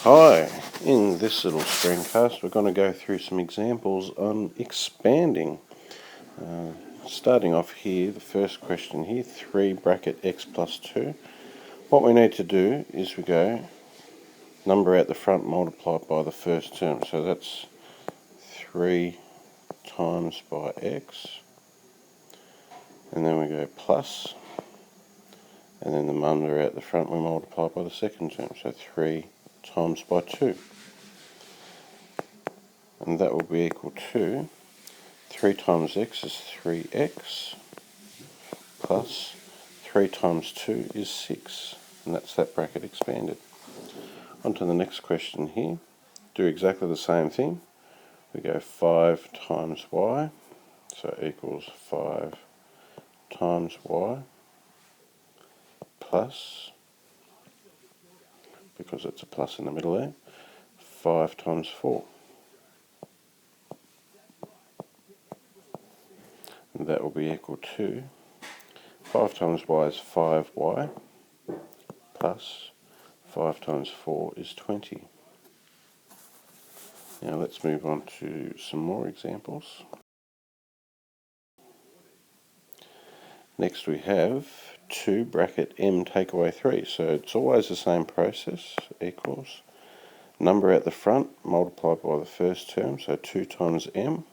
Hi, in this little screencast we're going to go through some examples on expanding. Starting off here, the first question here, 3 bracket x plus 2. What we need to do is we go number out the front multiplied by the first term. So that's 3 times by x. And then we go plus. And then the number out the front we multiply by the second term. So 3 times by 2. And that will be equal to 3 times x is 3x plus 3 times 2 is 6, and that's that bracket expanded. On to the next question here. Do exactly the same thing. We go 5 times y, so equals 5 times y plus, because it's a plus in the middle there, 5 times 4. And that will be equal to 5 times y is 5y plus 5 times 4 is 20. Now let's move on to some more examples. Next we have 2 bracket m take away 3. So it's always the same process, equals number at the front multiplied by the first term, so 2 times m.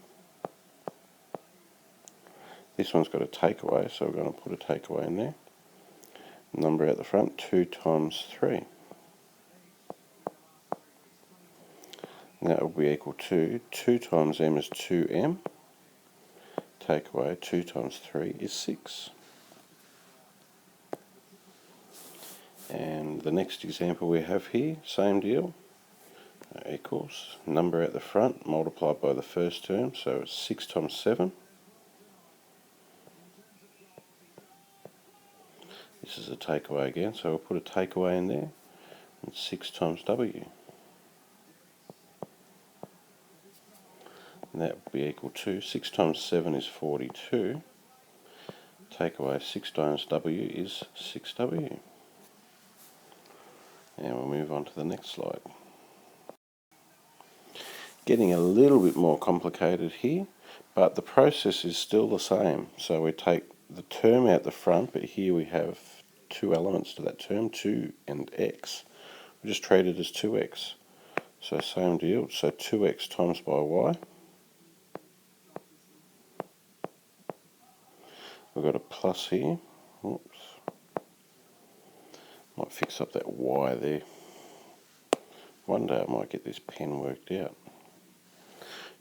This one's got a takeaway, so we're going to put a takeaway in there. Number at the front, 2 times 3. And that will be equal to 2 times m is 2m. Take away 2 times 3 is 6. And the next example we have here, same deal, equals number at the front multiplied by the first term, so it's 6 times 7. This is a takeaway again, so we'll put a takeaway in there, and 6 times w. And that will be equal to 6 times 7 is 42. Take away 6 times w is 6w. And we'll move on to the next slide. Getting a little bit more complicated here, but the process is still the same. So we take the term out the front, but here we have 2 elements to that term, 2 and x. We just treat it as 2x. So same deal, so 2x times by y. We've got a plus here. Oops. Might fix up that y there. One day I might get this pen worked out.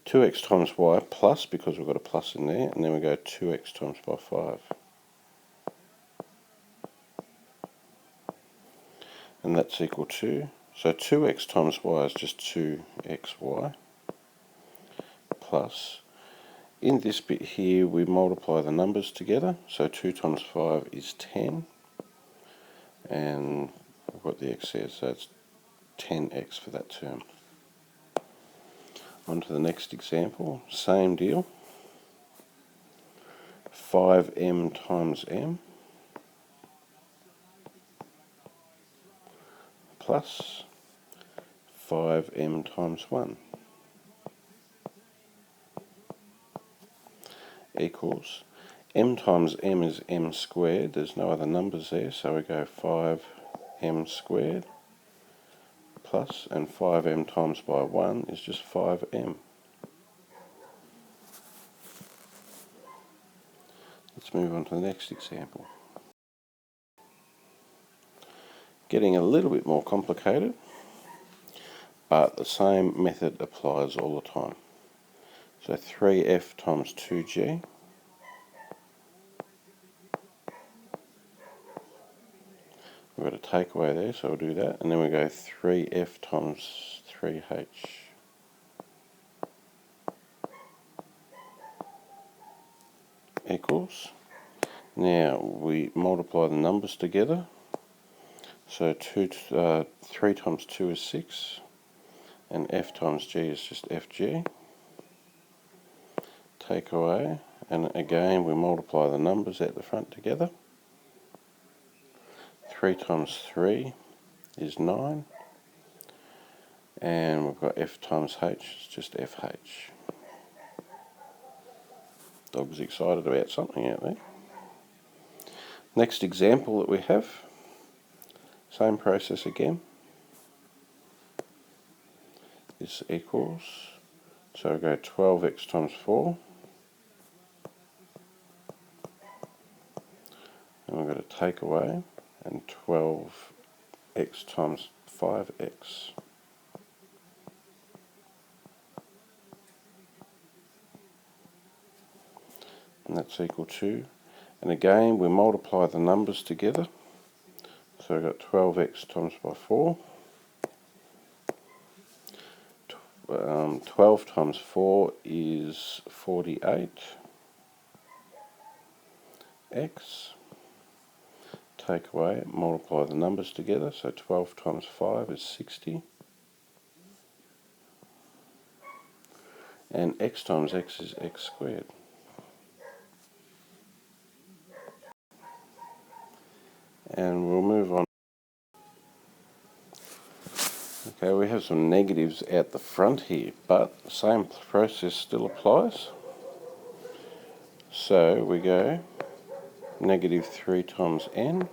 2x times y plus, because we've got a plus in there, and then we go 2x times by 5. And that's equal to, so 2x times y is just 2xy, plus, in this bit here we multiply the numbers together, so 2 times 5 is 10, and we've got the x there, so it's 10x for that term. On to the next example, same deal, 5m times m, plus 5m times 1 equals m times m is m squared. There's no other numbers there, so we go 5m squared plus, and 5m times by 1 is just 5m. Let's move on to the next example. Getting a little bit more complicated, but the same method applies all the time. So 3f times 2g we've got a takeaway there, so we'll do that, and then we go 3f times 3h equals, now we multiply the numbers together, so 3 times 2 is 6, and f times g is just fg. Take away, and again we multiply the numbers at the front together. 3 times 3 is 9, And we've got f times h, it's just fh. Dog's excited about something out there. Next example that we have, same process again. This equals, so we go 12x times 4. And we've got to take away, and 12x times 5x. And that's equal to, and again we multiply the numbers together. So we've got 12x times by 4. 12 times 4 is 48. X. Take away, multiply the numbers together. So 12 times 5 is 60. And x times x is x squared. And we'll move on. Okay, we have some negatives out the front here, but the same process still applies. So we go negative 3 times n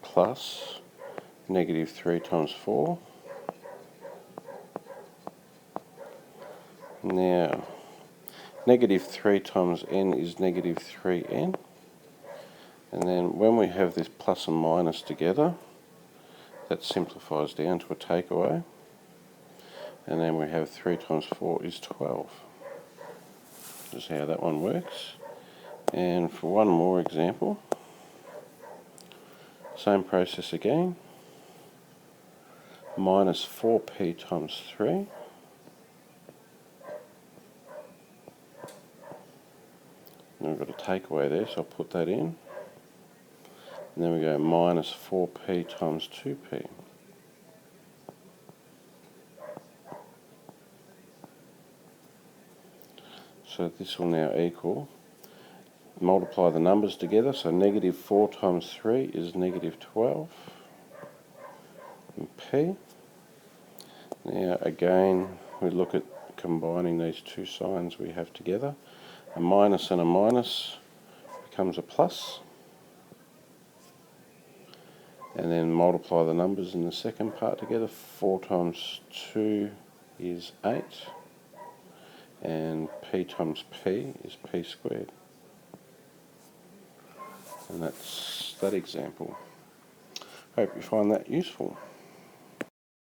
plus negative 3 times 4. Now, negative 3 times n is negative 3n. And then when we have this plus and minus together, that simplifies down to a takeaway. And then we have 3 times 4 is 12. Just how that one works. And for one more example, same process again. Minus 4p times 3. And we've got a takeaway there, so I'll put that in. And then we go minus 4p times 2p. So this will now equal, multiply the numbers together, so negative 4 times 3 is negative 12. And p. Now again, we look at combining these two signs we have together. A minus and a minus becomes a plus. And then multiply the numbers in the second part together. 4 times 2 is 8. And p times p is p squared. And that's that example. Hope you find that useful.